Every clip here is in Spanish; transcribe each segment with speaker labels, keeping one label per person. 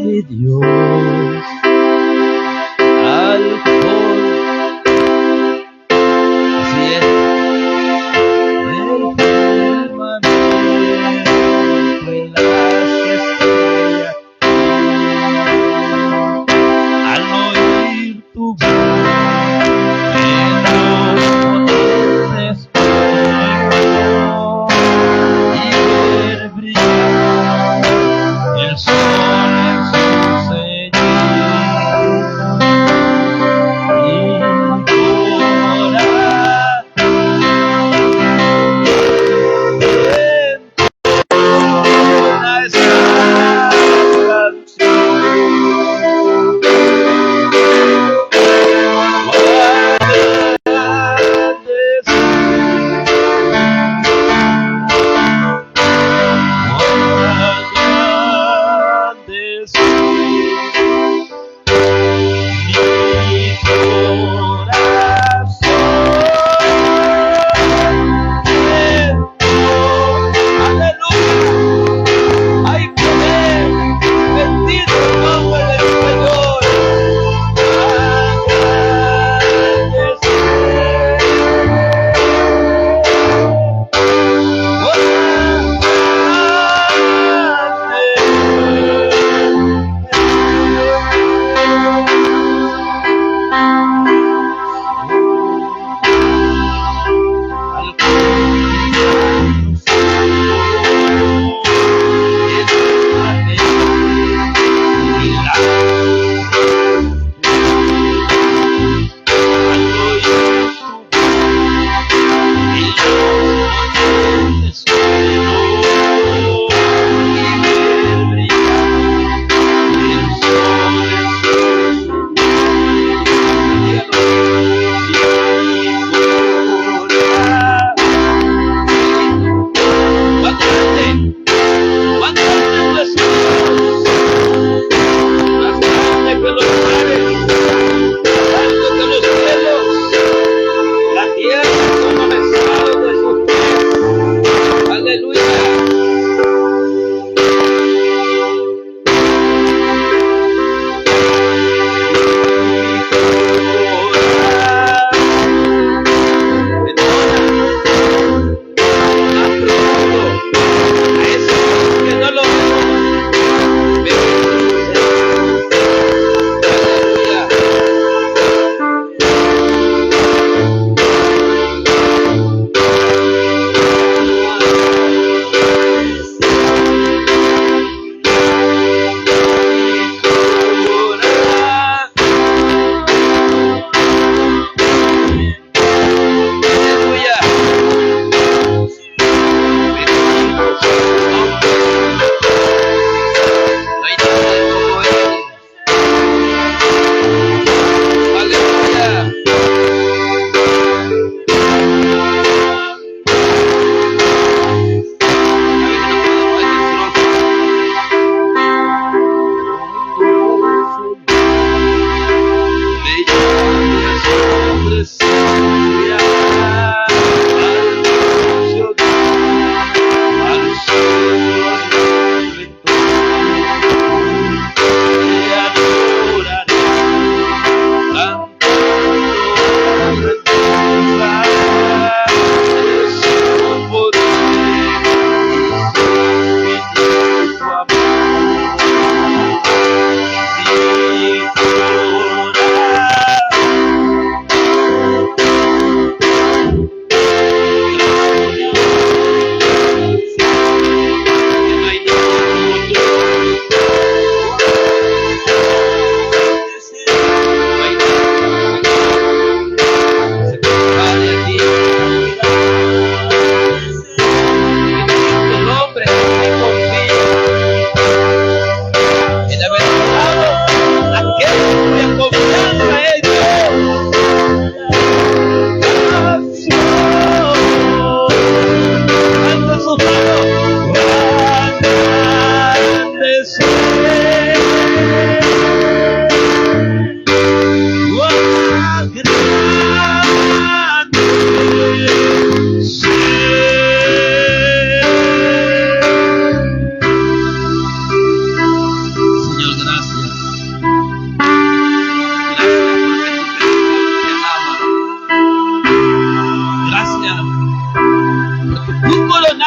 Speaker 1: mi Dios. Alcohol, así es, del firmamento y las estrellas, al oír tu voz en los potentes fuegos y ver brillar el sol en su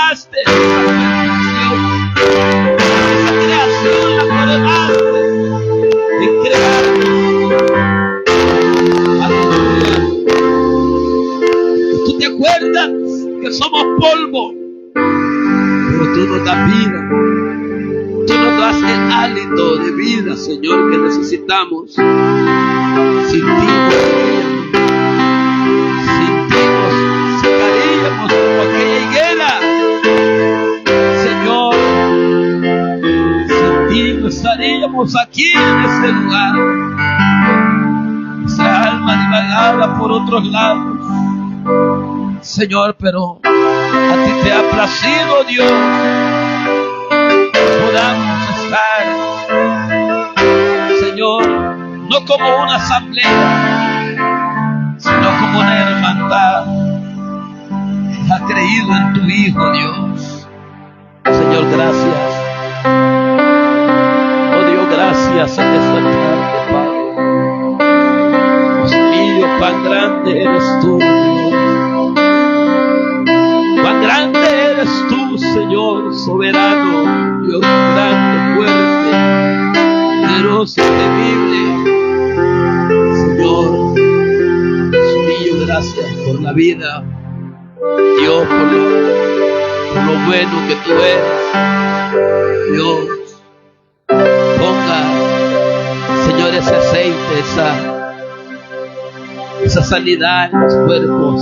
Speaker 1: coronaste de perfección. Esa creación la coronaste en crearnos. Aleluya. Tú te acuerdas que somos polvo, pero tú nos das vida. Tú nos das el hálito de vida, Señor, que necesitamos. Sin ti nos secaríamos como aquella higuera. Señor, sin ti no estaríamos aquí en este lugar. Nuestra alma divagaba por otros lados, Señor, pero a ti te ha placido, Dios, que podamos estar, Señor, no como una asamblea, sino como una hermandad que ha creído en tu Hijo, Dios. Señor, gracias. Oh Dios, gracias en esta tarde, Padre. Dios mío, cuán grande eres tú, Dios. Cuán grande eres tú, Señor, soberano, Dios grande, fuerte, poderoso, temible. Señor, Dios mío, gracias por la vida, Dios, por lo bueno que tú eres. Dios, ponga, Señor, ese aceite, esa sanidad en los cuerpos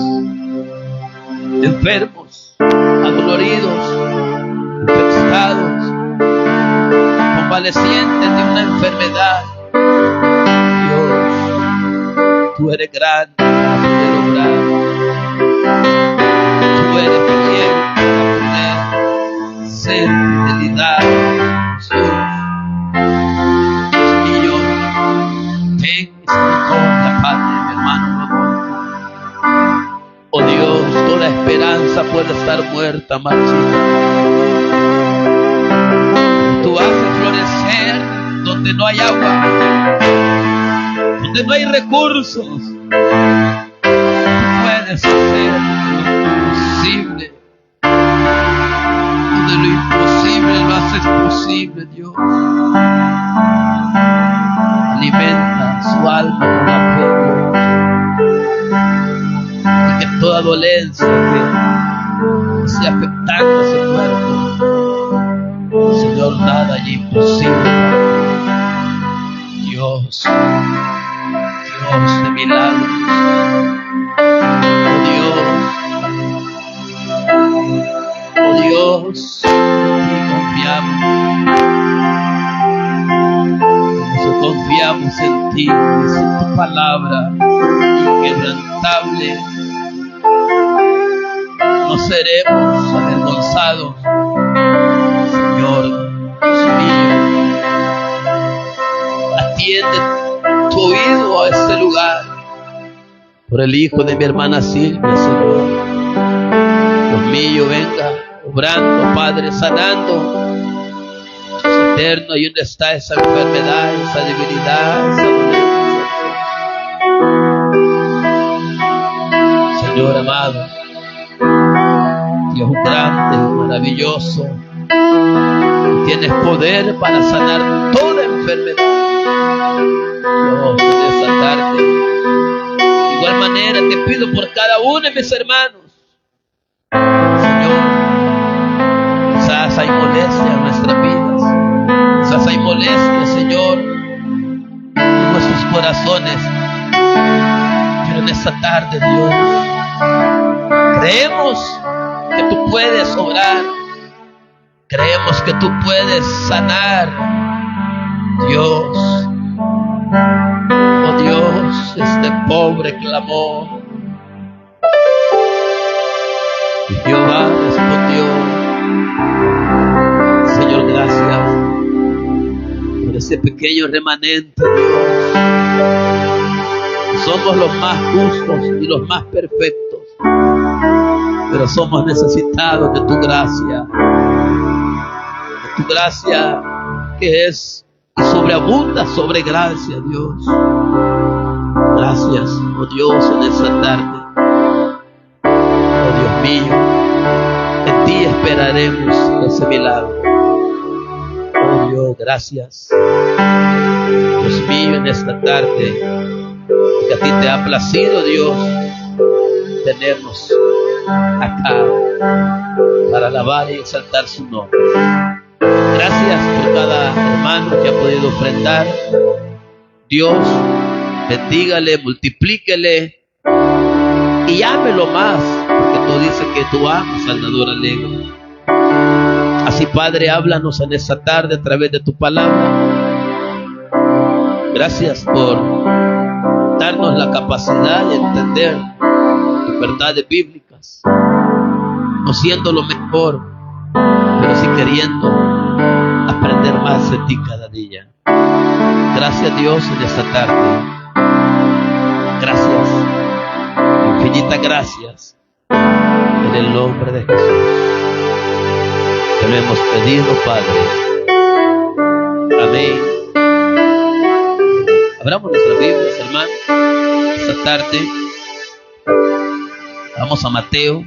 Speaker 1: enfermos, adoloridos, infectados, convalecientes de una enfermedad. Dios, tú eres grande para poder obrar. Tú eres fiel para poder ser fidelidad. Dios mío, ten misericordia, Padre, mi hermano, amor. Oh Dios, toda esperanza puede estar muerta, marchita. Tú haces florecer donde no hay agua, donde no hay recursos. Tú puedes hacer lo imposible, donde lo imposible lo haces posible, Dios. Alimenta su alma con la fe, y que toda dolencia que esté afectando ese cuerpo, Señor, nada allí imposible. Dios, Dios de milagros. Oh Dios, y confiamos. Confiamos en ti, es en tu palabra inquebrantable. No seremos avergonzados, Señor, Dios mío. Atiende tu oído a este lugar por el hijo de mi hermana Silvia, Señor. Dios mío, venga obrando, Padre, sanando. Eterno, ahí donde está esa enfermedad, esa debilidad, esa dolencia. Señor amado, Dios grande, maravilloso, tienes poder para sanar toda enfermedad. Dios, en esta tarde, de igual manera te pido por cada uno de mis hermanos. Señor, quizás hay molestia en nuestras vidas. Quizás hay molestia, Señor, en nuestros corazones, pero en esta tarde, Dios, creemos que tú puedes obrar, creemos que tú puedes sanar, Dios. Oh Dios, este pobre clamó y Jehová respondió. Señor, gracias por ese pequeño remanente, Dios. Somos los más justos y los más perfectos, pero somos necesitados de tu gracia que es y sobreabunda sobre gracia, Dios. Gracias, oh Dios, en esta tarde. Oh Dios mío, en ti esperamos. esperaremos ese milagro. Oh Dios, gracias. Dios mío, en esta tarde, que a ti te ha placido, Dios, tenernos acá para alabar y exaltar su nombre. Gracias por cada hermano que ha podido ofrendar. Dios, bendígale, multiplíquele y ámelo más, porque tú dices que tú amas al dador alegre. Así, Padre, háblanos en esta tarde a través de tu palabra. Gracias por darnos la capacidad de entender tus verdades bíblicas, no siendo lo mejor, pero sí queriendo aprender más de ti cada día. Gracias, Dios, en esta tarde. Gracias, infinitas gracias, en el nombre de Jesús. Te lo hemos pedido, Padre. Amén. Abramos nuestras Biblias, hermano. Esta tarde vamos a Mateo,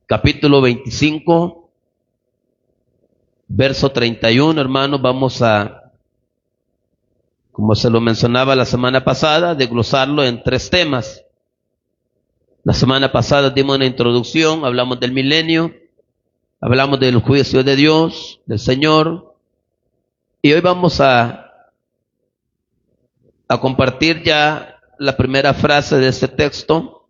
Speaker 1: capítulo 25, verso 31, hermanos. Vamos a, como se lo mencionaba la semana pasada, desglosarlo en 3 temas. La semana pasada dimos una introducción, hablamos del milenio, hablamos del juicio de Dios, del Señor, y hoy vamos a compartir ya la primera frase de este texto.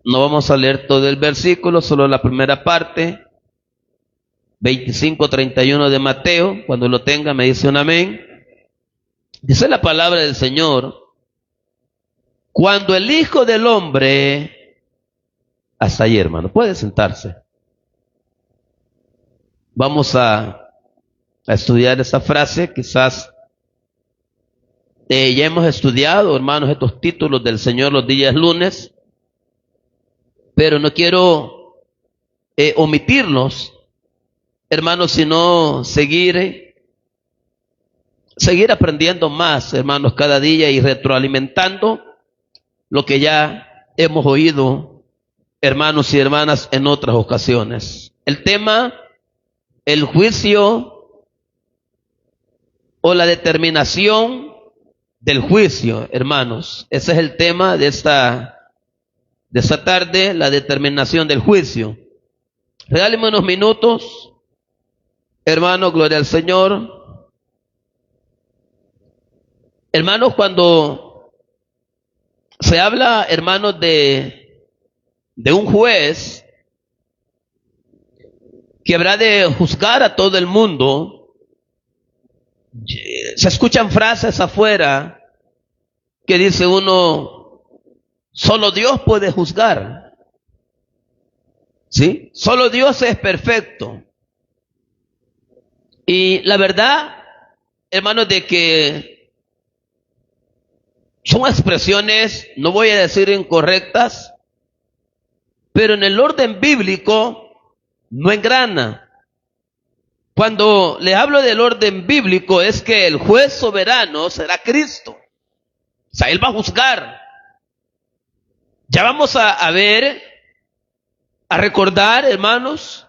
Speaker 1: No vamos a leer todo el versículo, solo la primera parte, 25:31 de Mateo. Cuando lo tenga me dice un amén. Dice la palabra del Señor: cuando el Hijo del Hombre, hasta ahí, hermano, puede sentarse. Vamos a estudiar esa frase. Quizás ya hemos estudiado, hermanos, estos títulos del Señor los días lunes, pero no quiero omitirlos, hermanos, sino seguir aprendiendo más, hermanos, cada día, y retroalimentando lo que ya hemos oído, hermanos y hermanas, en otras ocasiones. El tema: el juicio o la determinación del juicio, hermanos. Ese es el tema de esta tarde, la determinación del juicio. Regáleme unos minutos, hermanos, gloria al Señor. Hermanos, cuando se habla, hermanos, de un juez que habrá de juzgar a todo el mundo, se escuchan frases afuera que dice uno: solo Dios puede juzgar. ¿Sí? Solo Dios es perfecto. Y la verdad, hermanos, de que son expresiones, no voy a decir incorrectas, pero en el orden bíblico no engrana. Cuando le hablo del orden bíblico, es que el juez soberano será Cristo. O sea, Él va a juzgar. Ya vamos a ver, a recordar, hermanos,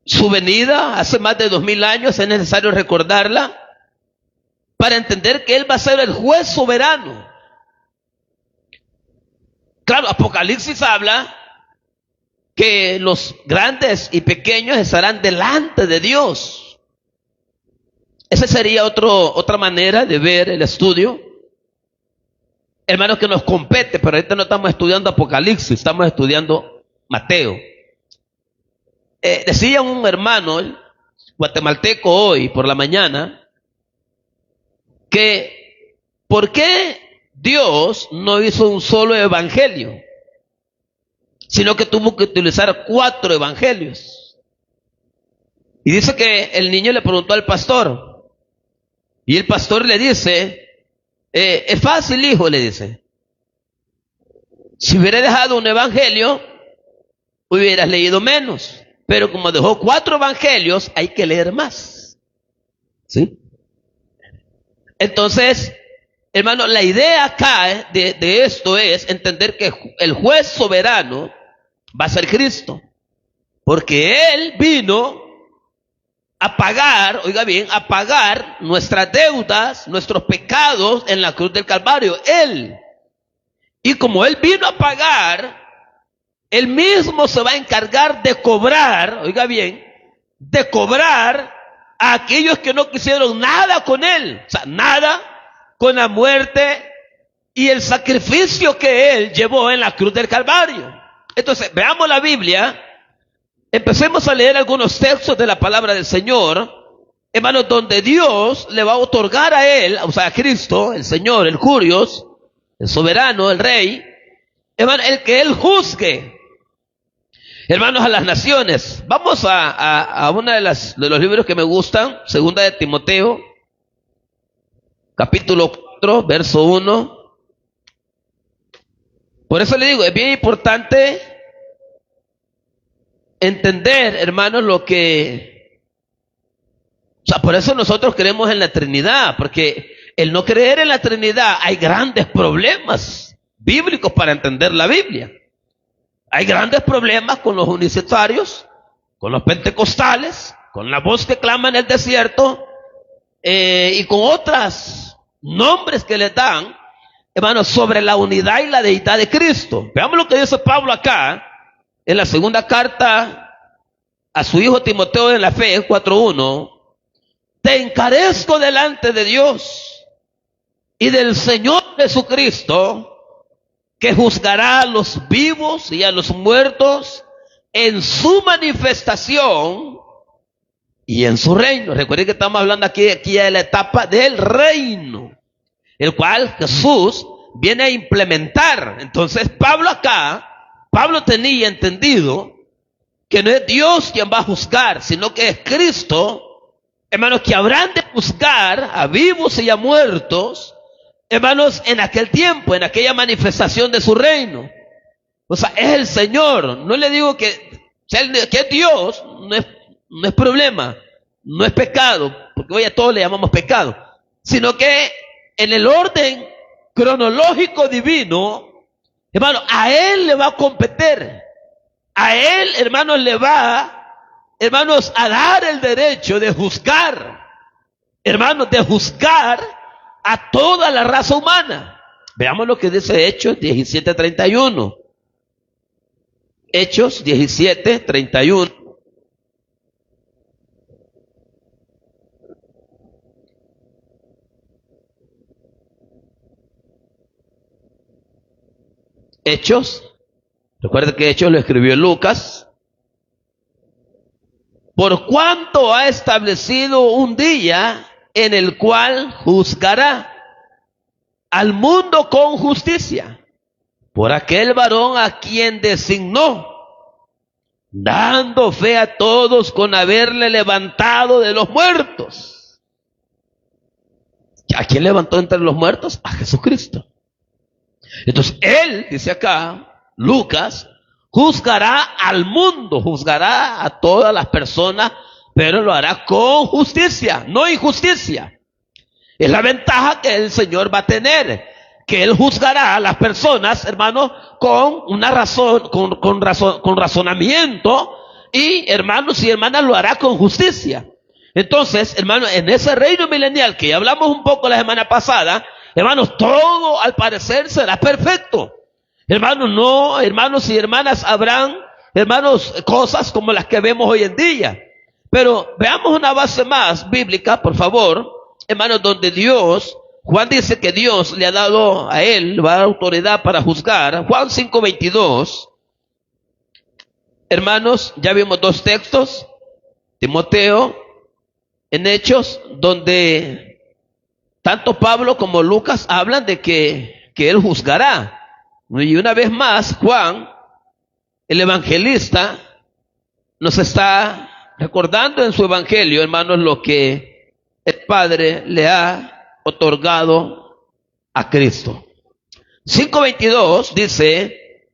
Speaker 1: su venida hace más de 2000 años. Es necesario recordarla para entender que Él va a ser el juez soberano. Claro, Apocalipsis habla que los grandes y pequeños estarán delante de Dios. Esa sería otra manera de ver el estudio, hermanos, que nos compete. Pero ahorita no estamos estudiando Apocalipsis, estamos estudiando Mateo. Decía un hermano guatemalteco hoy por la mañana que ¿por qué Dios no hizo un solo evangelio, sino que tuvo que utilizar 4 evangelios? Y dice que el niño le preguntó al pastor, y el pastor le dice: es fácil, hijo, le dice. Si hubiera dejado un evangelio, hubieras leído menos. Pero como dejó 4 evangelios, hay que leer más. ¿Sí? Entonces, hermano, la idea acá de esto es entender que el juez soberano va a ser Cristo. Porque Él vino a pagar, oiga bien, a pagar nuestras deudas, nuestros pecados en la cruz del Calvario. Él. Y como Él vino a pagar, Él mismo se va a encargar de cobrar, oiga bien, de cobrar a aquellos que no quisieron nada con Él. O sea, nada con la muerte y el sacrificio que Él llevó en la cruz del Calvario. Entonces, veamos la Biblia. Empecemos a leer algunos textos de la palabra del Señor, hermanos, donde Dios le va a otorgar a Él, o sea, a Cristo, el Señor, el Curios, el soberano, el Rey, hermano, el que Él juzgue, hermanos, a las naciones. Vamos a uno de los libros que me gustan, Segunda de Timoteo, capítulo 4, verso 1. Por eso le digo, es bien importante entender, hermanos, lo que... O sea, por eso nosotros creemos en la Trinidad, porque el no creer en la Trinidad, hay grandes problemas bíblicos para entender la Biblia. Hay grandes problemas con los unicitarios, con los pentecostales, con la voz que clama en el desierto, y con otros nombres que le dan, hermanos, sobre la unidad y la deidad de Cristo. Veamos lo que dice Pablo acá, en la segunda carta a su hijo Timoteo en la fe, 4:1, te encarezco delante de Dios y del Señor Jesucristo, que juzgará a los vivos y a los muertos en su manifestación y en su reino. Recuerden que estamos hablando aquí de la etapa del reino, el cual Jesús viene a implementar. Entonces Pablo tenía entendido que no es Dios quien va a juzgar, sino que es Cristo, hermanos, que habrán de juzgar a vivos y a muertos, hermanos, en aquel tiempo, en aquella manifestación de su reino. O sea, es el Señor. No le digo que es Dios, no es problema, no es pecado, porque hoy a todos le llamamos pecado, sino que en el orden cronológico divino, hermano, a Él le va a competir. A Él, hermanos, le va, hermanos, a dar el derecho de juzgar, hermanos, de juzgar a toda la raza humana. Veamos lo que dice Hechos 17:31. Hechos 17:31. Hechos. Recuerda que Hechos lo escribió Lucas. Por cuanto ha establecido un día en el cual juzgará al mundo con justicia, por aquel varón a quien designó, dando fe a todos con haberle levantado de los muertos. ¿A quién levantó entre los muertos? A Jesucristo. Entonces Él, dice acá Lucas, juzgará al mundo, juzgará a todas las personas, pero lo hará con justicia, no injusticia. Es la ventaja que el Señor va a tener, que Él juzgará a las personas, hermanos, con una razón, con razonamiento, y hermanos y hermanas lo hará con justicia. Entonces, hermanos, en ese reino milenial que ya hablamos un poco la semana pasada, hermanos, todo al parecer será perfecto. Hermanos, no, hermanos y hermanas, habrán, hermanos, cosas como las que vemos hoy en día. Pero veamos una base más bíblica, por favor, hermanos, donde Dios, Juan dice que Dios le ha dado a Él, le va a dar autoridad para juzgar. Juan 5:22. Hermanos, ya vimos dos textos, Timoteo, en Hechos, donde tanto Pablo como Lucas hablan de que Él juzgará. Y una vez más, Juan, el evangelista, nos está recordando en su evangelio, hermanos, lo que el Padre le ha otorgado a Cristo. 5:22 dice,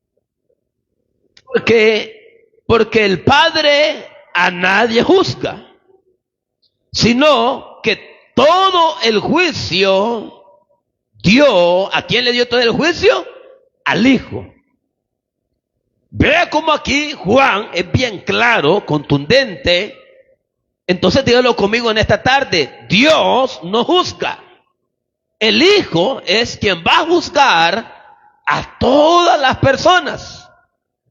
Speaker 1: porque el Padre a nadie juzga, sino que todo el juicio dio. ¿A quién le dio todo el juicio? Al Hijo. Vea cómo aquí Juan es bien claro, contundente. Entonces dígalo conmigo en esta tarde. Dios no juzga. El Hijo es quien va a juzgar a todas las personas.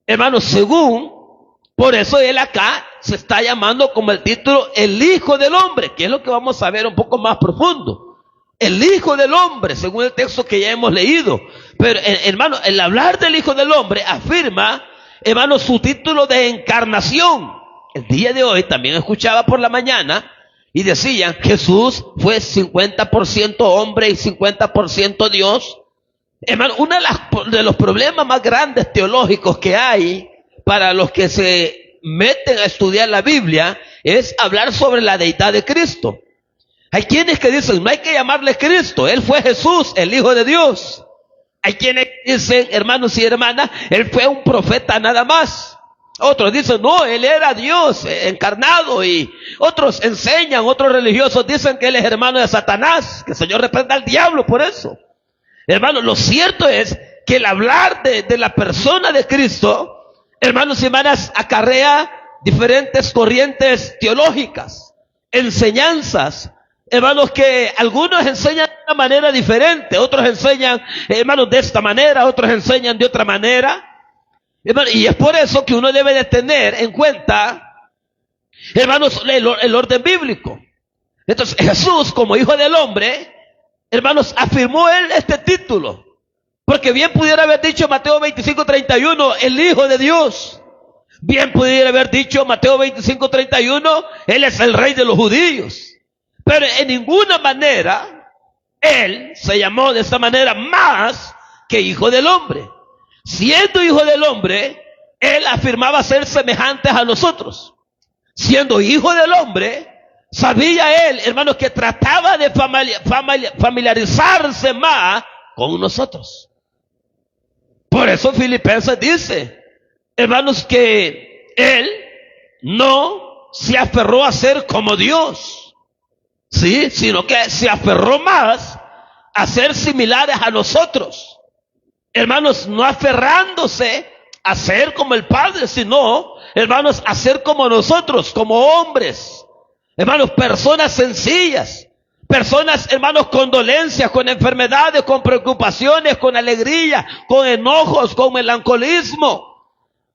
Speaker 1: Hermanos, por eso él acá se está llamando como el título el Hijo del Hombre, que es lo que vamos a ver un poco más profundo. El Hijo del Hombre, según el texto que ya hemos leído. Pero hermano, el hablar del Hijo del Hombre afirma, hermano, su título de encarnación. El día de hoy también escuchaba por la mañana y decían, Jesús fue 50% hombre y 50% Dios. Hermano, uno de los problemas más grandes teológicos que hay para los que se meten a estudiar la Biblia es hablar sobre la deidad de Cristo. Hay quienes que dicen, no hay que llamarle Cristo, Él fue Jesús, el Hijo de Dios. Hay quienes dicen, hermanos y hermanas, Él fue un profeta nada más. Otros dicen, no, Él era Dios encarnado. Y otros otros religiosos dicen que Él es hermano de Satanás, que el Señor reprenda al diablo por eso. Hermanos, lo cierto es que el hablar de la persona de Cristo, hermanos y hermanas, acarrea diferentes corrientes teológicas, enseñanzas. Hermanos, que algunos enseñan de una manera diferente, otros enseñan, hermanos, de esta manera, otros enseñan de otra manera. Hermanos, y es por eso que uno debe de tener en cuenta, hermanos, el orden bíblico. Entonces, Jesús, como Hijo del Hombre, hermanos, afirmó él este título. Porque bien pudiera haber dicho Mateo 25:31, el Hijo de Dios. Bien pudiera haber dicho Mateo 25:31, Él es el Rey de los judíos. Pero en ninguna manera, Él se llamó de esta manera más que Hijo del Hombre. Siendo Hijo del Hombre, Él afirmaba ser semejantes a nosotros. Siendo Hijo del Hombre, sabía Él, hermanos, que trataba de familiarizarse más con nosotros. Por eso Filipenses dice, hermanos, que Él no se aferró a ser como Dios. Sí, sino que se aferró más a ser similares a nosotros. Hermanos, no aferrándose a ser como el Padre, sino, hermanos, a ser como nosotros, como hombres. Hermanos, personas sencillas. Personas, hermanos, con dolencias, con enfermedades, con preocupaciones, con alegría, con enojos, con melancolismo.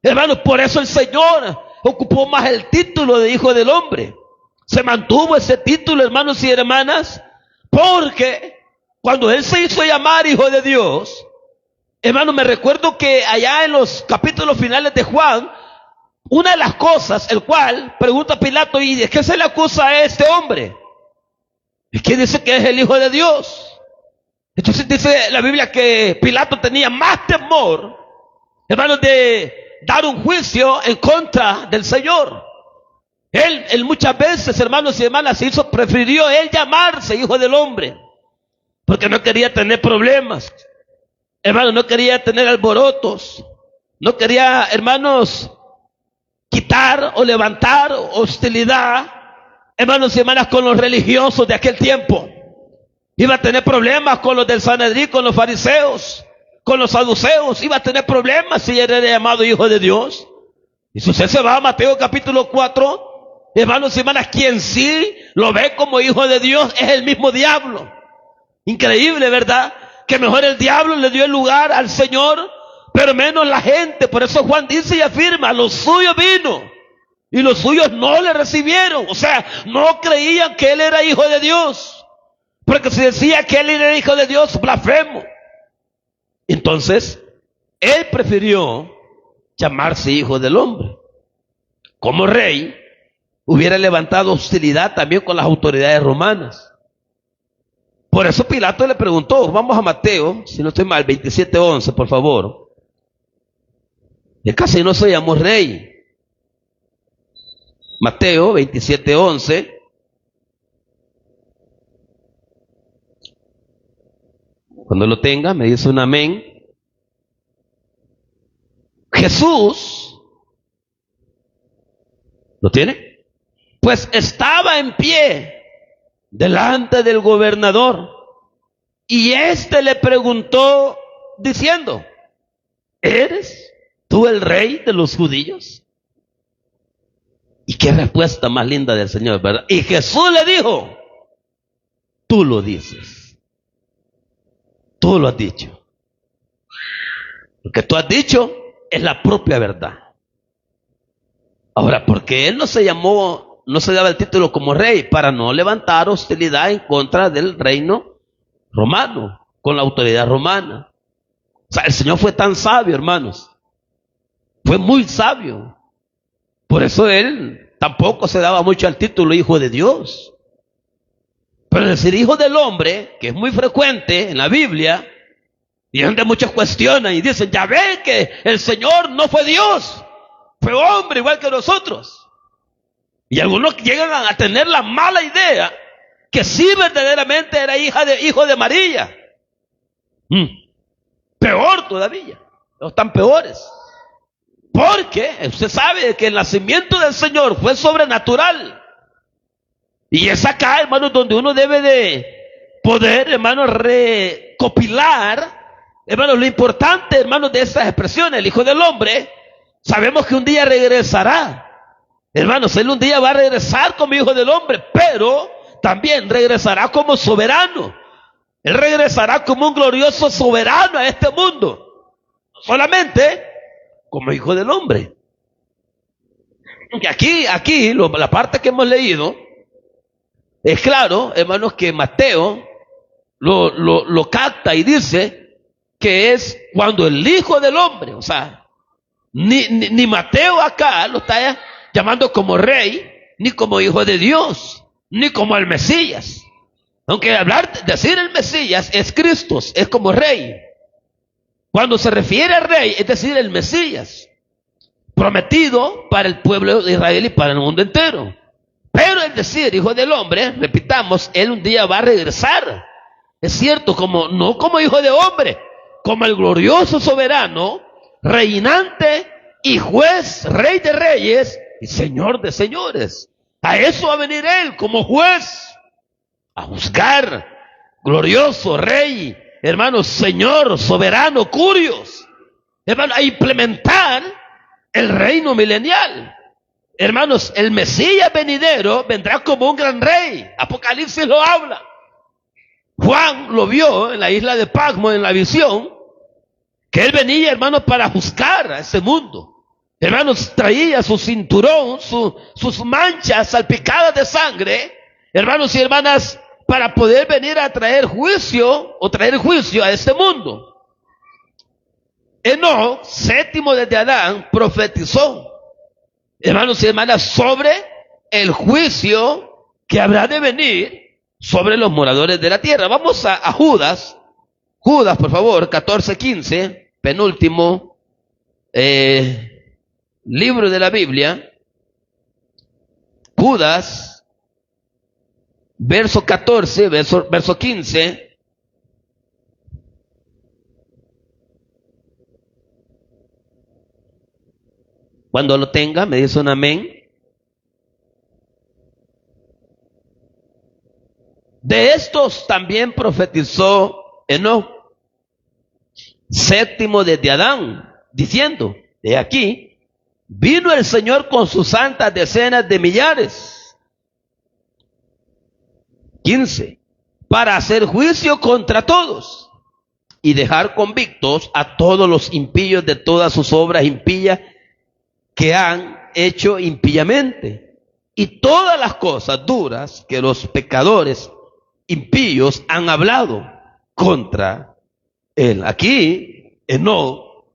Speaker 1: Hermanos, por eso el Señor ocupó más el título de Hijo del Hombre. Se mantuvo ese título, hermanos y hermanas, porque cuando Él se hizo llamar Hijo de Dios, hermanos, me recuerdo que allá en los capítulos finales de Juan, una de las cosas, el cual pregunta Pilato, ¿y de qué se le acusa a este hombre? Es que dice que es el Hijo de Dios. Entonces dice la Biblia que Pilato tenía más temor, hermanos, de dar un juicio en contra del Señor. Él muchas veces, hermanos y hermanas, prefirió él llamarse Hijo del Hombre, porque no quería tener problemas. Hermanos, no quería tener alborotos. No quería, hermanos, quitar o levantar hostilidad, hermanos y hermanas, con los religiosos de aquel tiempo. Iba a tener problemas con los del Sanedrín, con los fariseos, con los saduceos. Iba a tener problemas si era llamado Hijo de Dios. Y si usted se va a Mateo capítulo 4, hermanos y hermanas, quien sí lo ve como Hijo de Dios es el mismo diablo. Increíble, ¿verdad? Que mejor el diablo le dio el lugar al Señor, pero menos la gente. Por eso Juan dice y afirma, los suyos vino y los suyos no le recibieron. O sea, no creían que Él era Hijo de Dios, porque si decía que Él era Hijo de Dios, blasfemo. Entonces, Él prefirió llamarse Hijo del Hombre. Como rey, hubiera levantado hostilidad también con las autoridades romanas. Por eso Pilato le preguntó, vamos a Mateo, si no estoy mal, 27:11, por favor. Él casi no se llamó rey. Mateo 27:11. Cuando lo tenga, me dice un amén. Jesús, ¿lo tiene? Pues estaba en pie delante del gobernador, y éste le preguntó diciendo, ¿eres tú
Speaker 2: tú el rey de los judíos? Y qué respuesta más linda del Señor, ¿verdad? Y Jesús le dijo, tú lo dices. Tú lo has dicho. Lo que tú has dicho es la propia verdad. Ahora, porque él no se daba el título como rey para no levantar hostilidad en contra del reino romano, con la autoridad romana. O sea, el Señor fue tan sabio, hermanos. Fue muy sabio. Por eso él tampoco se daba mucho al título hijo de Dios. Pero decir hijo del hombre, que es muy frecuente en la Biblia, y donde muchos cuestionan y dicen, ya ven que el Señor no fue Dios, fue hombre igual que nosotros. Y algunos llegan a tener la mala idea que sí verdaderamente era hijo de María. Peor todavía, los tan peores. Porque usted sabe que el nacimiento del Señor fue sobrenatural. Y es acá, hermanos, donde uno debe de poder, hermanos, recopilar, hermanos, lo importante, hermanos, de estas expresiones. El Hijo del Hombre, sabemos que un día regresará. Hermanos, Él un día va a regresar como Hijo del Hombre, pero también regresará como soberano. Él regresará como un glorioso soberano a este mundo. No solamente como Hijo del Hombre. Y aquí, la parte que hemos leído, es claro, hermanos, que Mateo lo capta y dice que es cuando el Hijo del Hombre, o sea, ni Mateo acá lo está llamando como rey, ni como hijo de Dios, ni como el Mesías. Aunque decir el Mesías es Cristo, es como rey. Cuando se refiere al rey, es decir, el Mesías, prometido para el pueblo de Israel y para el mundo entero. Pero el decir hijo del hombre, repitamos, él un día va a regresar. Es cierto, no como hijo de hombre, como el glorioso soberano, reinante y juez, rey de reyes y señor de señores. A eso va a venir él como juez, a juzgar, glorioso rey, hermanos, señor, soberano, curios, hermanos, a implementar el reino milenial. Hermanos, el Mesías venidero vendrá como un gran rey. Apocalipsis lo habla. Juan lo vio en la isla de Patmos en la visión, que él venía, hermanos, para juzgar a ese mundo. Hermanos, traía su cinturón, sus manchas salpicadas de sangre, hermanos y hermanas, para poder venir a traer juicio a este mundo. Enoc, séptimo desde Adán, profetizó, hermanos y hermanas, sobre el juicio que habrá de venir sobre los moradores de la tierra. Vamos a Judas, por favor, 14:15, penúltimo libro de la Biblia. Judas, verso 14, verso 15. Cuando lo tenga, me dice un amén. De estos también profetizó Enoc, séptimo desde Adán, diciendo, de aquí, vino el Señor con sus santas decenas de millares. 15. Para hacer juicio contra todos y dejar convictos a todos los impíos de todas sus obras impías que han hecho impíamente, y todas las cosas duras que los pecadores impíos han hablado contra él. Aquí, Enoc,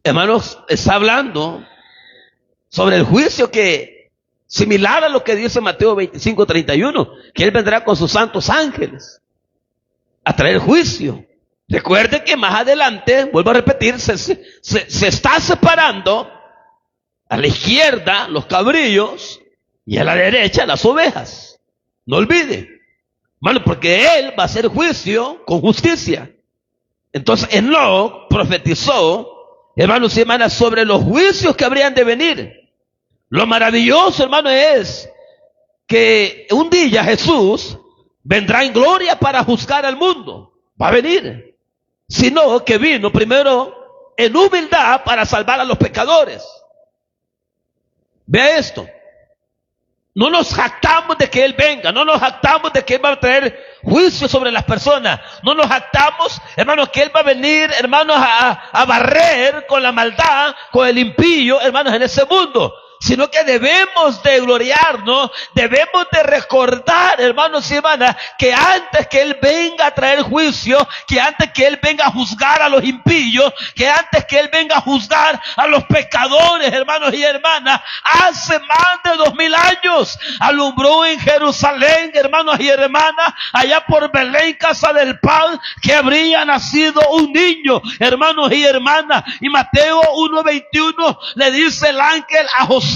Speaker 2: hermanos, está hablando sobre el juicio que, similar a lo que dice Mateo 25:31, que él vendrá con sus santos ángeles a traer juicio. Recuerde que más adelante, vuelvo a repetir, se está separando a la izquierda los cabrillos y a la derecha las ovejas. No olvide, hermano, porque él va a hacer juicio con justicia. Entonces Enoc profetizó, hermanos y hermanas, sobre los juicios que habrían de venir. Lo maravilloso, hermano, es que un día Jesús vendrá en gloria para juzgar al mundo. Va a venir. Sino que vino primero en humildad para salvar a los pecadores. Vea esto. No nos jactamos de que Él venga, no nos jactamos de que Él va a traer juicio sobre las personas, no nos jactamos, hermanos, que Él va a venir, hermanos, a barrer con la maldad, con el impío, hermanos, en ese mundo, sino que debemos de gloriarnos, debemos de recordar, hermanos y hermanas, que antes que Él venga a traer juicio, que antes que Él venga a juzgar a los impíos, que antes que Él venga a juzgar a los pecadores, hermanos y hermanas, hace más de 2000 años, alumbró en Jerusalén, hermanos y hermanas, allá por Belén, casa del pan, que habría nacido un niño, hermanos y hermanas, y Mateo 1:21 le dice el ángel a José,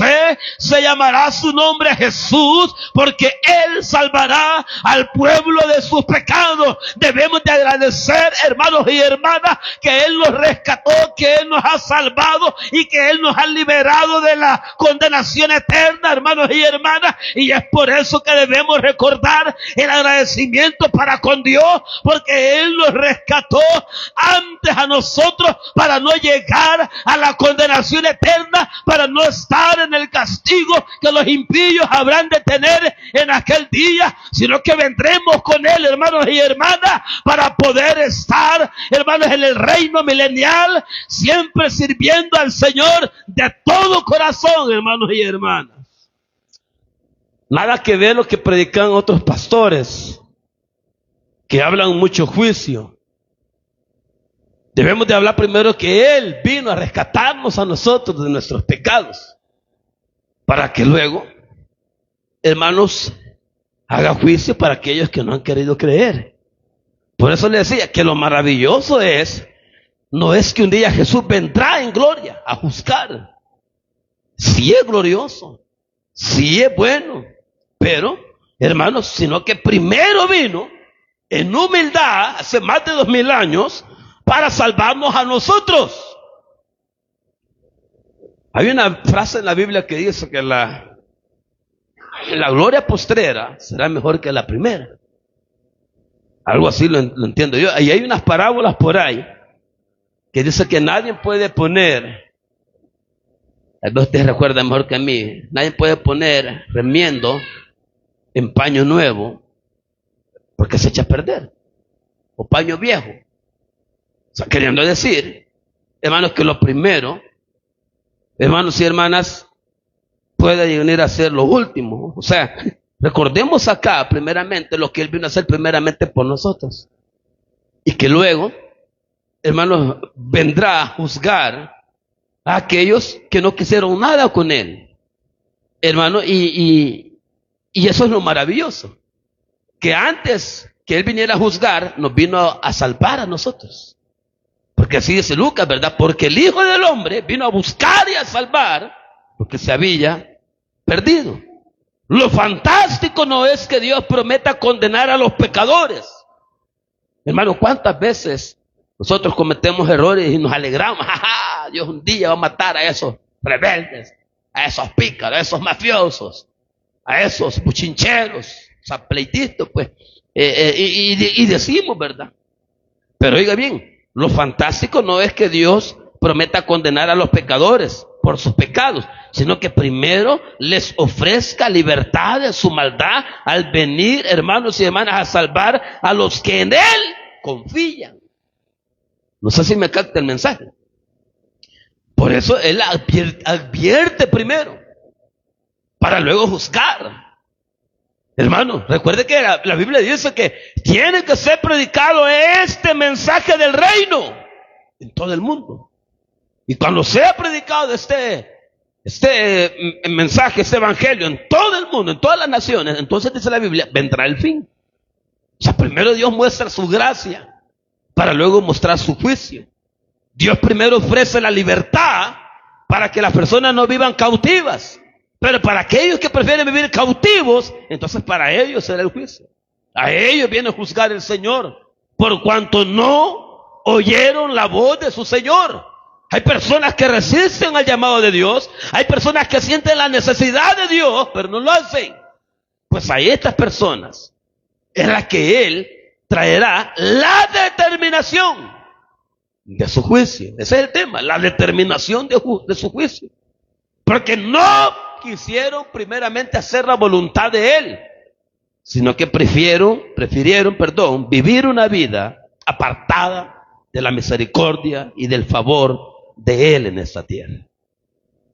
Speaker 2: se llamará su nombre Jesús, porque Él salvará al pueblo de sus pecados. Debemos de agradecer, hermanos y hermanas, que Él nos rescató, que Él nos ha salvado y que Él nos ha liberado de la condenación eterna, hermanos y hermanas, y es por eso que debemos recordar el agradecimiento para con Dios, porque Él nos rescató antes a nosotros para no llegar a la condenación eterna, para no estar en el castigo que los impíos habrán de tener en aquel día, sino que vendremos con Él, hermanos y hermanas, para poder estar, hermanos, en el reino milenial, siempre sirviendo al Señor de todo corazón, hermanos y hermanas. Nada que ver lo que predican otros pastores, que hablan mucho juicio. Debemos de hablar primero que Él vino a rescatarnos a nosotros de nuestros pecados, para que luego, hermanos, haga juicio para aquellos que no han querido creer. Por eso le decía que lo maravilloso no es que un día Jesús vendrá en gloria a juzgar. Sí es glorioso, sí es bueno, pero, hermanos, sino que primero vino en humildad hace más de 2000 años para salvarnos a nosotros. Hay una frase en la Biblia que dice que la gloria postrera será mejor que la primera. Algo así lo entiendo yo. Y hay unas parábolas por ahí que dice que nadie puede poner, tal vez ustedes recuerdan mejor que a mí, nadie puede poner remiendo en paño nuevo porque se echa a perder, o paño viejo. O sea, queriendo decir, hermanos, que lo primero, hermanos y hermanas, puede venir a ser lo último. O sea, recordemos acá primeramente lo que Él vino a hacer primeramente por nosotros, y que luego, hermanos, vendrá a juzgar a aquellos que no quisieron nada con Él, hermano, y eso es lo maravilloso, que antes que Él viniera a juzgar, nos vino a salvar a nosotros. Porque así dice Lucas, ¿verdad? Porque el Hijo del Hombre vino a buscar y a salvar lo que se había perdido. Lo fantástico no es que Dios prometa condenar a los pecadores. Hermano, ¿cuántas veces nosotros cometemos errores y nos alegramos? ¡Ja! Dios un día va a matar a esos rebeldes, a esos pícaros, a esos mafiosos, a esos buchincheros, o sea, pleititos, pues. Y decimos, ¿verdad? Pero oiga bien, lo fantástico no es que Dios prometa condenar a los pecadores por sus pecados, sino que primero les ofrezca libertad de su maldad al venir, hermanos y hermanas, a salvar a los que en Él confían. No sé si me capta el mensaje. Por eso Él advierte primero, para luego juzgar. Hermano, recuerde que la Biblia dice que tiene que ser predicado este mensaje del reino en todo el mundo. Y cuando sea predicado este mensaje, este evangelio en todo el mundo, en todas las naciones, entonces dice la Biblia, vendrá el fin. O sea, primero Dios muestra su gracia para luego mostrar su juicio. Dios primero ofrece la libertad para que las personas no vivan cautivas. Pero para aquellos que prefieren vivir cautivos, entonces para ellos será el juicio. A ellos viene a juzgar el Señor, por cuanto no oyeron la voz de su Señor. Hay personas que resisten al llamado de Dios, hay personas que sienten la necesidad de Dios, pero no lo hacen. Pues a estas personas es la que Él traerá la determinación de su juicio. Ese es el tema, la determinación de su juicio. Porque no quisieron primeramente hacer la voluntad de Él, sino que prefirieron, vivir una vida apartada de la misericordia y del favor de Él en esta tierra.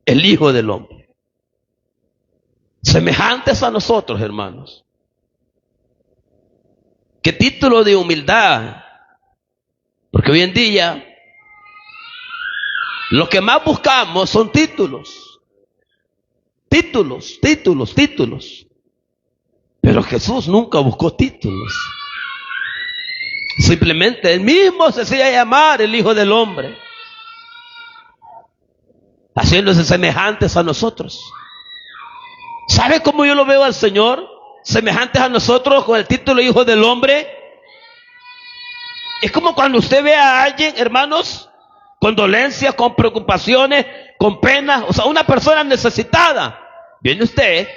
Speaker 2: El Hijo del Hombre. Semejantes a nosotros, hermanos. ¿Qué título de humildad? Porque hoy en día lo que más buscamos son títulos. Títulos. Pero Jesús nunca buscó títulos. Simplemente Él mismo se hacía llamar el Hijo del Hombre, haciéndose semejantes a nosotros. ¿Sabe cómo yo lo veo al Señor? Semejantes a nosotros con el título Hijo del Hombre. Es como cuando usted ve a alguien, hermanos, con dolencias, con preocupaciones, con penas, o sea, una persona necesitada. Viene usted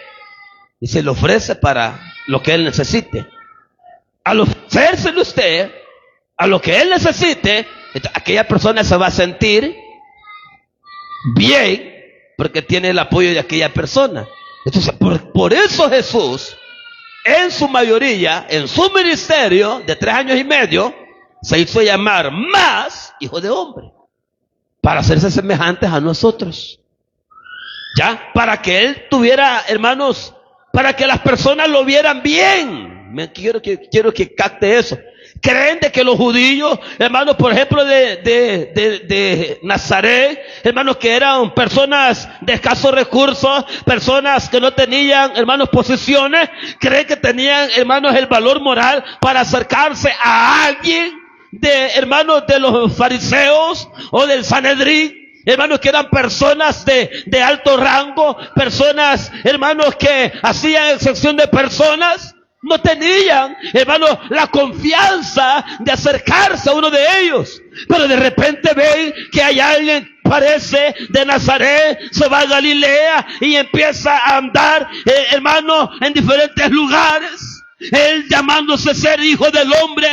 Speaker 2: y se le ofrece para lo que él necesite. Al ofrecérselo usted a lo que él necesite, aquella persona se va a sentir bien porque tiene el apoyo de aquella persona. Entonces, por eso Jesús, en su mayoría, en su ministerio de 3 años y medio, se hizo llamar más Hijo de Hombre, para hacerse semejantes a nosotros. ¿Ya? Para que Él tuviera, hermanos, para que las personas lo vieran bien. Quiero que capte eso. Creen de que los judíos, hermanos, por ejemplo, de Nazaret, hermanos, que eran personas de escasos recursos, personas que no tenían, hermanos, posesiones, creen que tenían, hermanos, el valor moral para acercarse a alguien hermanos, de los fariseos o del Sanedrín. Hermanos, que eran personas de alto rango, personas, hermanos, que hacían excepción de personas. No tenían, hermanos, la confianza de acercarse a uno de ellos. Pero de repente ven que hay alguien, parece, de Nazaret, se va a Galilea y empieza a andar, hermanos, en diferentes lugares. Él llamándose ser Hijo del Hombre,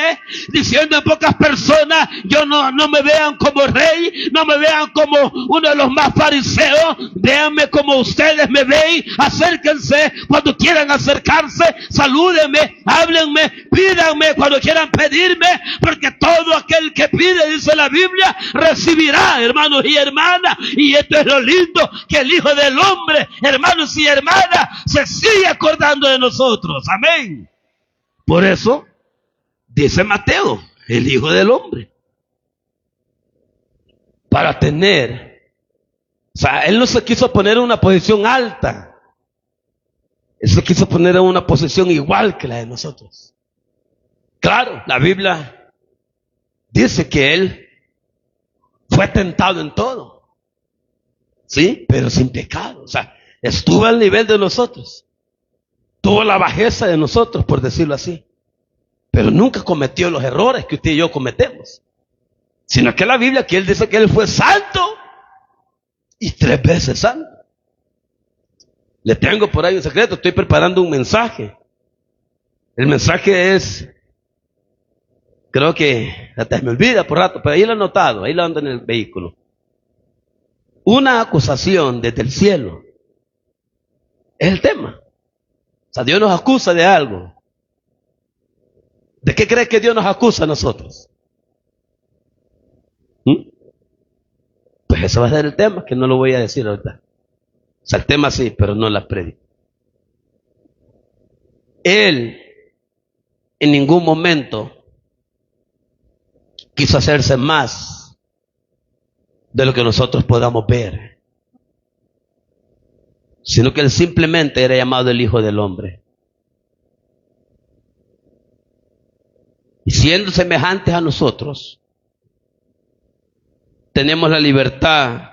Speaker 2: diciendo en pocas personas: yo no me vean como rey, no me vean como uno de los más fariseos, véanme como ustedes me ven, acérquense cuando quieran acercarse, salúdenme, háblenme, pídanme cuando quieran pedirme, porque todo aquel que pide, dice la Biblia, recibirá, hermanos y hermanas. Y esto es lo lindo, que el Hijo del Hombre, hermanos y hermanas, se sigue acordando de nosotros. Amén. Por eso, dice Mateo, el Hijo del Hombre. Para tener, o sea, Él no se quiso poner en una posición alta. Él se quiso poner en una posición igual que la de nosotros. Claro, la Biblia dice que Él fue tentado en todo. ¿Sí? Pero sin pecado. O sea, estuvo al nivel de nosotros. Tuvo la bajeza de nosotros, por decirlo así. Pero nunca cometió los errores que usted y yo cometemos. Sino que la Biblia, que Él dice que Él fue santo y 3 veces santo. Le tengo por ahí un secreto, estoy preparando un mensaje. El mensaje es, creo que hasta me olvida por rato, pero ahí lo he anotado, ahí lo ando en el vehículo. Una acusación desde el cielo. Es el tema. O sea, Dios nos acusa de algo. ¿De qué cree que Dios nos acusa a nosotros? Pues ese va a ser el tema, que no lo voy a decir ahorita. O sea, el tema sí, pero no la predica. Él en ningún momento quiso hacerse más de lo que nosotros podamos ver, sino que Él simplemente era llamado el Hijo del Hombre. Y siendo semejantes a nosotros, tenemos la libertad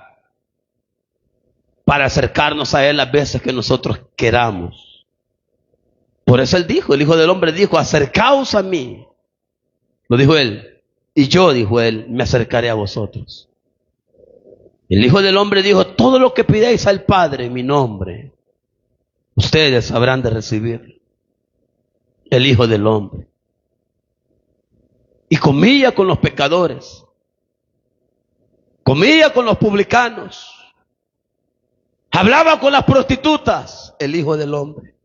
Speaker 2: para acercarnos a Él las veces que nosotros queramos. Por eso Él dijo, el Hijo del Hombre dijo: acercaos a mí. Lo dijo Él. Y yo, dijo Él, me acercaré a vosotros. El Hijo del Hombre dijo: todo lo que pidáis al Padre en mi nombre, ustedes habrán de recibir. El Hijo del Hombre. Y comía con los pecadores. comía con los publicanos, hablaba con las prostitutas, el Hijo del Hombre.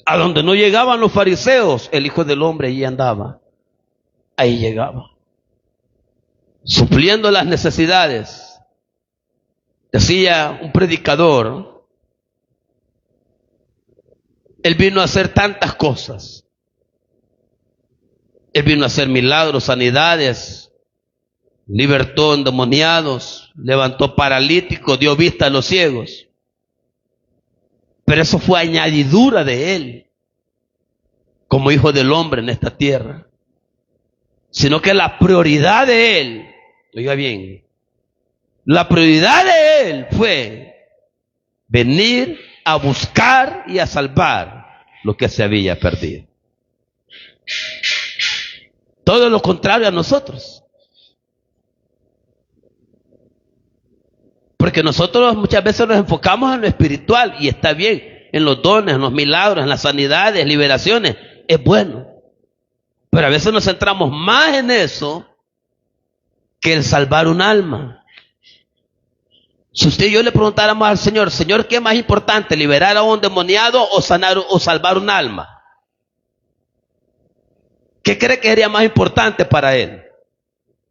Speaker 2: A donde no llegaban los fariseos, el Hijo del Hombre allí andaba. Ahí llegaba, supliendo las necesidades. Decía un predicador, Él vino a hacer tantas cosas. Él vino a hacer milagros, sanidades, libertó endemoniados, levantó paralíticos, dio vista a los ciegos. Pero eso fue añadidura de Él, como Hijo del Hombre en esta tierra. Sino que la prioridad de Él, oiga bien, la prioridad de Él fue venir a buscar y a salvar lo que se había perdido. Todo lo contrario a nosotros. Porque nosotros muchas veces nos enfocamos en lo espiritual, y está bien, en los dones, en los milagros, en las sanidades, liberaciones, es bueno. Pero a veces nos centramos más en eso que en salvar un alma. Si usted y yo le preguntáramos al Señor, Señor, ¿qué es más importante, liberar a un endemoniado o sanar o salvar un alma? ¿Qué cree que sería más importante para Él?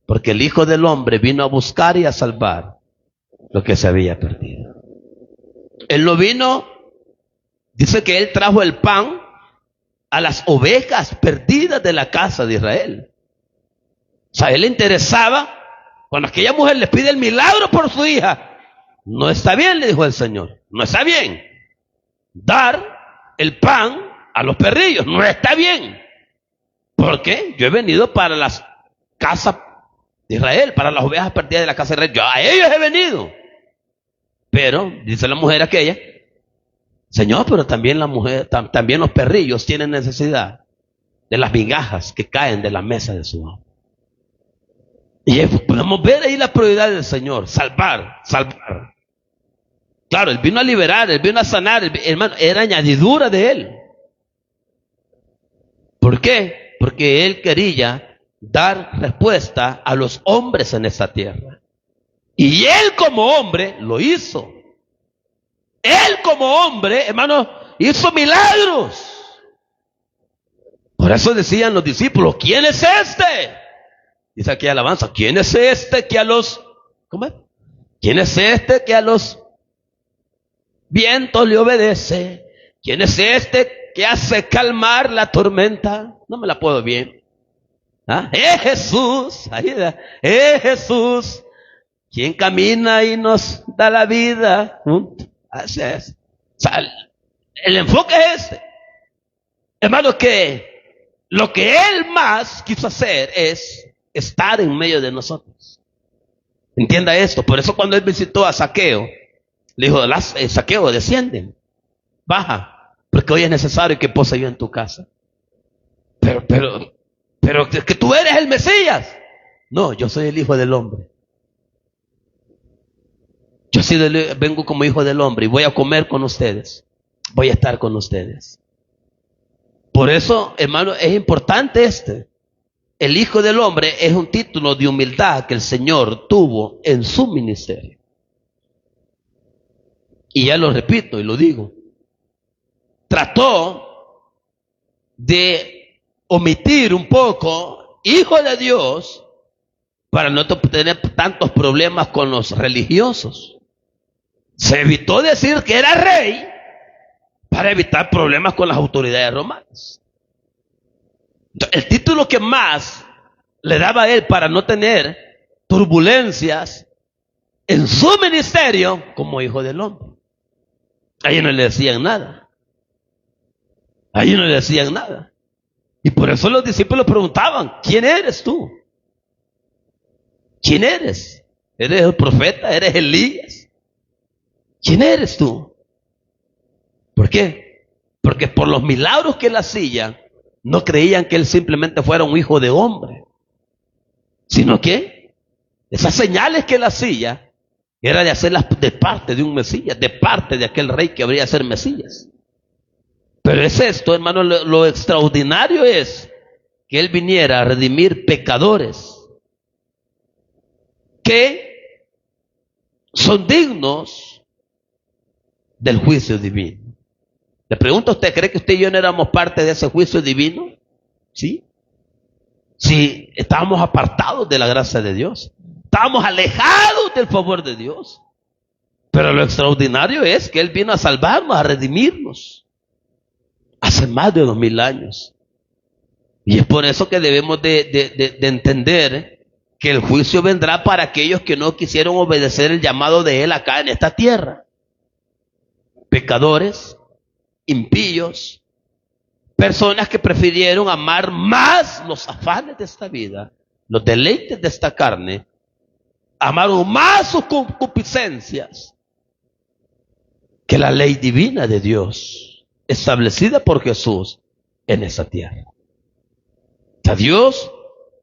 Speaker 2: Porque el Hijo del Hombre vino a buscar y a salvar lo que se había perdido. Él no vino, dice que Él trajo el pan a las ovejas perdidas de la casa de Israel. O sea, a Él le interesaba, cuando aquella mujer le pide el milagro por su hija, no está bien, le dijo el Señor, no está bien dar el pan a los perrillos, no está bien. ¿Por qué? Yo he venido para las casas de Israel, para las ovejas perdidas de la casa de Israel. Yo a ellos he venido. Pero, dice la mujer aquella, Señor, pero también la mujer, también los perrillos tienen necesidad de las migajas que caen de la mesa de su amo. Y podemos ver ahí la prioridad del Señor, salvar. Claro, Él vino a liberar, Él vino a sanar, hermano, era añadidura de Él. ¿Por qué? Porque Él quería dar respuesta a los hombres en esta tierra. Y Él como hombre lo hizo. Él como hombre, hermano, hizo milagros. Por eso decían los discípulos, ¿quién es este? Dice aquí alabanza, ¿quién es este que a los, ¿cómo es? ¿Quién es este que a los vientos le obedece? ¿Quién es este que hace calmar la tormenta? No me la puedo bien. ¿Ah? Es Jesús, es Jesús, quien camina y nos da la vida. Así es. O sea, el enfoque es este. Hermano, que lo que Él más quiso hacer es estar en medio de nosotros. Entienda esto. Por eso cuando Él visitó a Zaqueo, le dijo, Zaqueo, desciende, baja, porque hoy es necesario que pose yo en tu casa. Pero que tú eres el Mesías. No, yo soy el Hijo del Hombre. Yo vengo como Hijo del Hombre y voy a comer con ustedes. Voy a estar con ustedes. Por eso, hermano, es importante el Hijo del Hombre es un título de humildad que el Señor tuvo en su ministerio. Y ya lo repito y lo digo. Trató de omitir un poco, Hijo de Dios, para no tener tantos problemas con los religiosos. Se evitó decir que era rey para evitar problemas con las autoridades romanas. El título que más le daba a Él para no tener turbulencias en su ministerio como Hijo del Hombre. A ellos no le decían nada. A ellos no le decían nada. Y por eso los discípulos preguntaban, ¿quién eres tú? ¿Quién eres? ¿Eres el profeta? ¿Eres Elías? ¿Quién eres tú? ¿Por qué? Porque por los milagros que Él hacía, no creían que Él simplemente fuera un hijo de hombre, sino que esas señales que Él hacía era de hacerlas de parte de un Mesías, de parte de aquel rey que habría de ser Mesías. Pero es esto, hermano, lo extraordinario es que Él viniera a redimir pecadores que son dignos del juicio divino. Le pregunto a usted, ¿cree que usted y yo no éramos parte de ese juicio divino? ¿Sí? Sí, estábamos apartados de la gracia de Dios. Estábamos alejados del favor de Dios. Pero lo extraordinario es que Él vino a salvarnos, a redimirnos. Hace más de 2000 años. Y es por eso que debemos de entender que el juicio vendrá para aquellos que no quisieron obedecer el llamado de Él acá en esta tierra. Pecadores, impíos, personas que prefirieron amar más los afanes de esta vida, los deleites de esta carne, amaron más sus concupiscencias que la ley divina de Dios, establecida por Jesús en esa tierra. O sea, Dios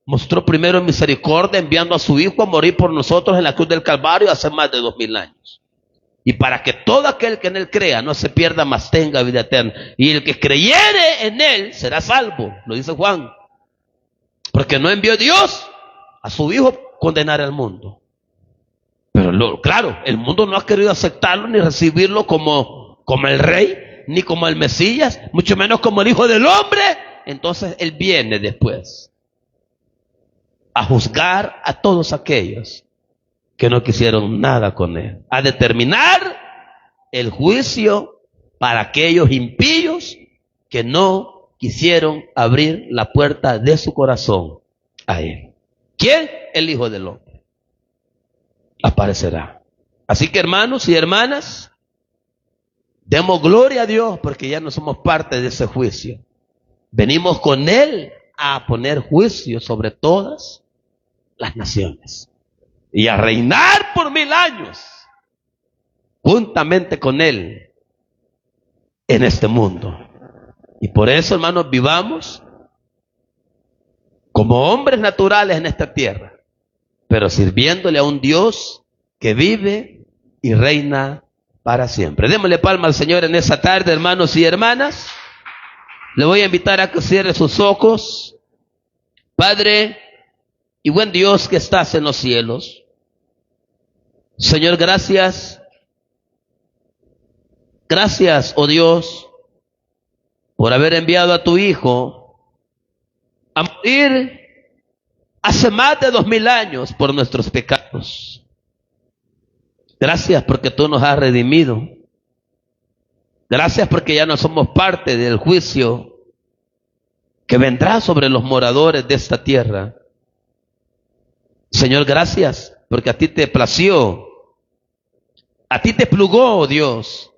Speaker 2: mostró primero misericordia enviando a su Hijo a morir por nosotros en la cruz del Calvario hace más de 2000 años. Y para que todo aquel que en Él crea no se pierda, mas tenga vida eterna. Y el que creyere en Él será salvo, lo dice Juan. Porque no envió Dios a su Hijo condenar al mundo. Pero claro, el mundo no ha querido aceptarlo ni recibirlo como el Rey, ni como el Mesías, mucho menos como el Hijo del Hombre. Entonces Él viene después a juzgar a todos aquellos que no quisieron nada con Él, a determinar el juicio para aquellos impíos que no quisieron abrir la puerta de su corazón a Él. ¿Quién? El Hijo del Hombre. Aparecerá. Así que, hermanos y hermanas, demos gloria a Dios porque ya no somos parte de ese juicio. Venimos con Él a poner juicio sobre todas las naciones y a reinar por 1000 años juntamente con Él en este mundo. Y por eso, hermanos, vivamos como hombres naturales en esta tierra, pero sirviéndole a un Dios que vive y reina para siempre. Démosle palma al Señor en esa tarde, hermanos y hermanas. Le voy a invitar a que cierre sus ojos. Padre y buen Dios que estás en los cielos, Señor, gracias. Gracias, oh Dios, por haber enviado a tu Hijo a morir hace más de 2000 años por nuestros pecados. Gracias porque tú nos has redimido. Gracias porque ya no somos parte del juicio que vendrá sobre los moradores de esta tierra. Señor, gracias porque a ti te plació, a ti te plugó, oh Dios,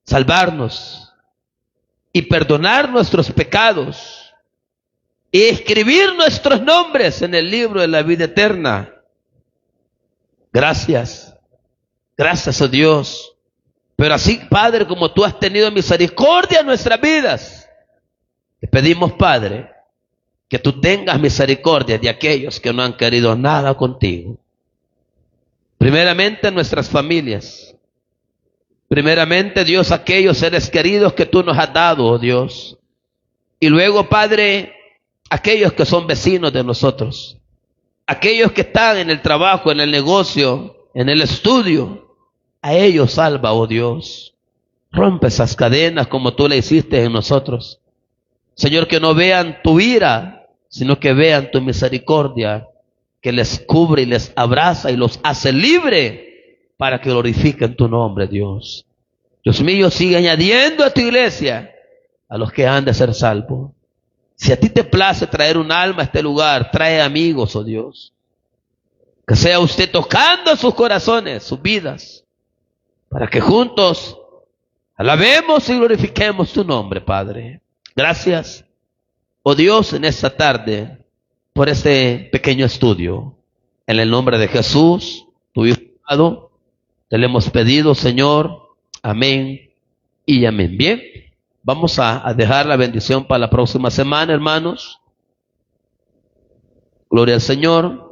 Speaker 2: salvarnos y perdonar nuestros pecados y escribir nuestros nombres en el libro de la vida eterna. Gracias, gracias, oh Dios. Pero así, Padre, como tú has tenido misericordia en nuestras vidas, te pedimos, Padre, que tú tengas misericordia de aquellos que no han querido nada contigo. Primeramente nuestras familias. Primeramente, Dios, aquellos seres queridos que tú nos has dado, oh Dios. Y luego, Padre, aquellos que son vecinos de nosotros. Aquellos que están en el trabajo, en el negocio, en el estudio. A ellos salva, oh Dios. Rompe esas cadenas como tú le hiciste en nosotros. Señor, que no vean tu ira, sino que vean tu misericordia, que les cubre y les abraza y los hace libre para que glorifiquen tu nombre, Dios. Dios mío, sigue añadiendo a tu iglesia a los que han de ser salvos. Si a ti te place traer un alma a este lugar, trae amigos, oh Dios. Que sea usted tocando sus corazones, sus vidas, para que juntos alabemos y glorifiquemos tu nombre, Padre. Gracias, oh Dios, en esta tarde, por este pequeño estudio. En el nombre de Jesús, tu Hijo amado, te lo hemos pedido, Señor. Amén y amén. Bien, vamos a dejar la bendición para la próxima semana, hermanos. Gloria al Señor.